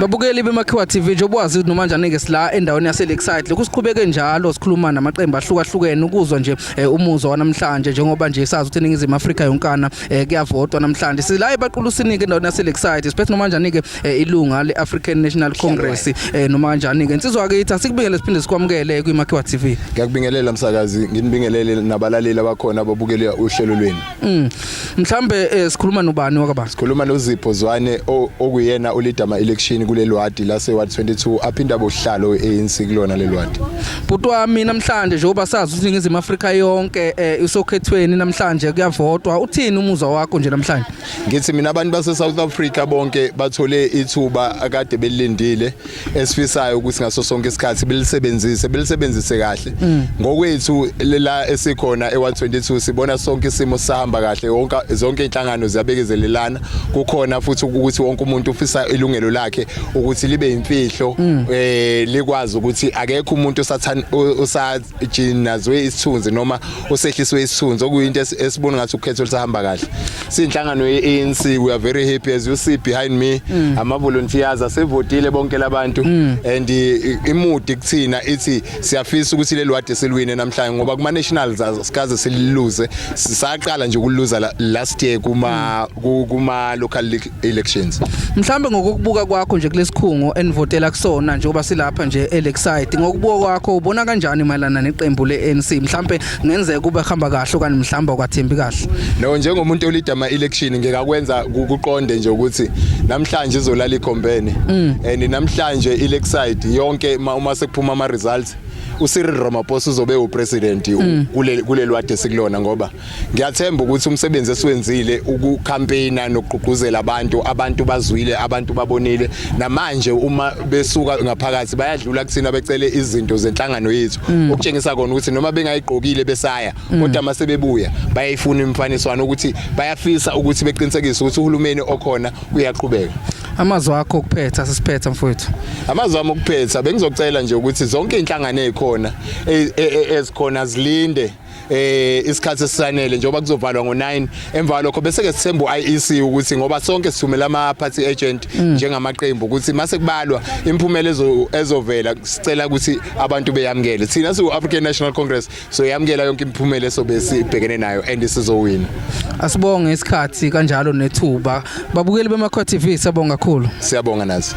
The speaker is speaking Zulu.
Babukeli beMakhiwa TV nje obwazi ukuthi noma kanjani ke sila endaweni yase Lakeside lokhu siqhubeke njalo sikhuluma namaqembu ahlukahlukene ukuzwa nje umuzwa wanamhlanje njengoba nje sazi ukuthi eNingizimu Afrika yonkana kuyavotwa namhlanje sila ebaqulusinike endaweni yase Lakeside siphethe noma kanjani ke ilunga leAfrican National Congress noma kanjani ke insizwa akithi asikubingele siphinde sikwamukele kwiMakhiwa TV. Ngiyakubingelela msakazi nginibingelele nabalaleli abakhona ababukele uhlelo lweni. Mhlambe sikhuluma nobani wakabani? Sikhuluma noZipho Zwane okuyena uleader ama-election kuleli wadi lase Ward 22 aphinda bohlalo ANC kulona leli wadi. Bhuti wami namhlanje njengoba sazi ukuthi iNingizimu Afrika yonke usokhethweni namhlanje kuyavotwa uthini umuzwa wakho nje namhlanje? Ngithi mina abantu base South Africa bonke bathole ithuba akade belilindile esifisayo ukuthi ngaso sonke isikhathi belisebenzise kahle. Ngokwethu la esikhona eWard 22 sibona sonke isimo sahamba kahle zonke inhlangano ziyabekezelelana kukhona futhi ukuthi wonke umuntu ufisa ilungelo lakhe ukuthi libe imfihlo likwazi ukuthi akekho umuntu usajinazwe isithunzi noma usehliswe isithunzi okuyinto esibona ngathi ukhetho lisahamba kahle. Sinhlangano yeANC we are very happy as you see behind me ama volunteers asevotile bonke labantu and imudi kuthina ithi siyafisa ukuthi leli wadi silwine namhlanje ngoba kuma nationals asikaze sililuze sisaqala nje ukuluza last year kuma local elections. Mhlambe ngokubuka kwakho nje kulesikhungo enivotela kusona njengoba silapha nje eLakeside ngokubuka kwakho ubona kanjani mayelana neqembu leANC mhlambe ngenzeka kube hamba kahle okanye mhlamba kwathembi kahle? No njengomuntu oleader ama-election ngikakwenza kuqonde nje ukuthi namhlanje izolala ikhombene and namhlanje eLakeside yonke uma sekuphuma ama results uCyril Ramaphosa uzobe upresident kuleli wadi esikulona ngoba ngiyathemba ukuthi umsebenzi esiwenzile ukucampaigna nokuqhuquzela abantu bazwile abantu babonile namanje uma besuka ngaphakathi bayadlula kuthina becele izinto zenhlangano yethu okutshengisa kona ukuthi noma bengayigqokile besaya kodwa masebebuya bayayifuna imfaniswano ukuthi bayafisa ukuthi beqinisekise ukuthi uhulumeni okhona uyaqhubeka. Amazwi akho okuphetha sisiphetha mfowethu. Amazwi ami okuphetha bengizocela nje ukuthi zonke inhlangano ezikhona ezikhona zilinde isikhathi esisanele njengoba kuzovalwa ngo9 emva lokho bese ke sithemba uIEC ukuthi ngoba sonke sithumela ama party agent njengamaqembu ukuthi mase kubalwa imphumela ezovela sicela ukuthi abantu beyamukele thina siuAfrican National Congress so yamukela yonke imphumela esobe sibhekene nayo and sizowina. Asibonge isikhathi kanjalo nethuba babukeli beMakhiwa TV siyabonga kakhulu. Siyabonga nazi.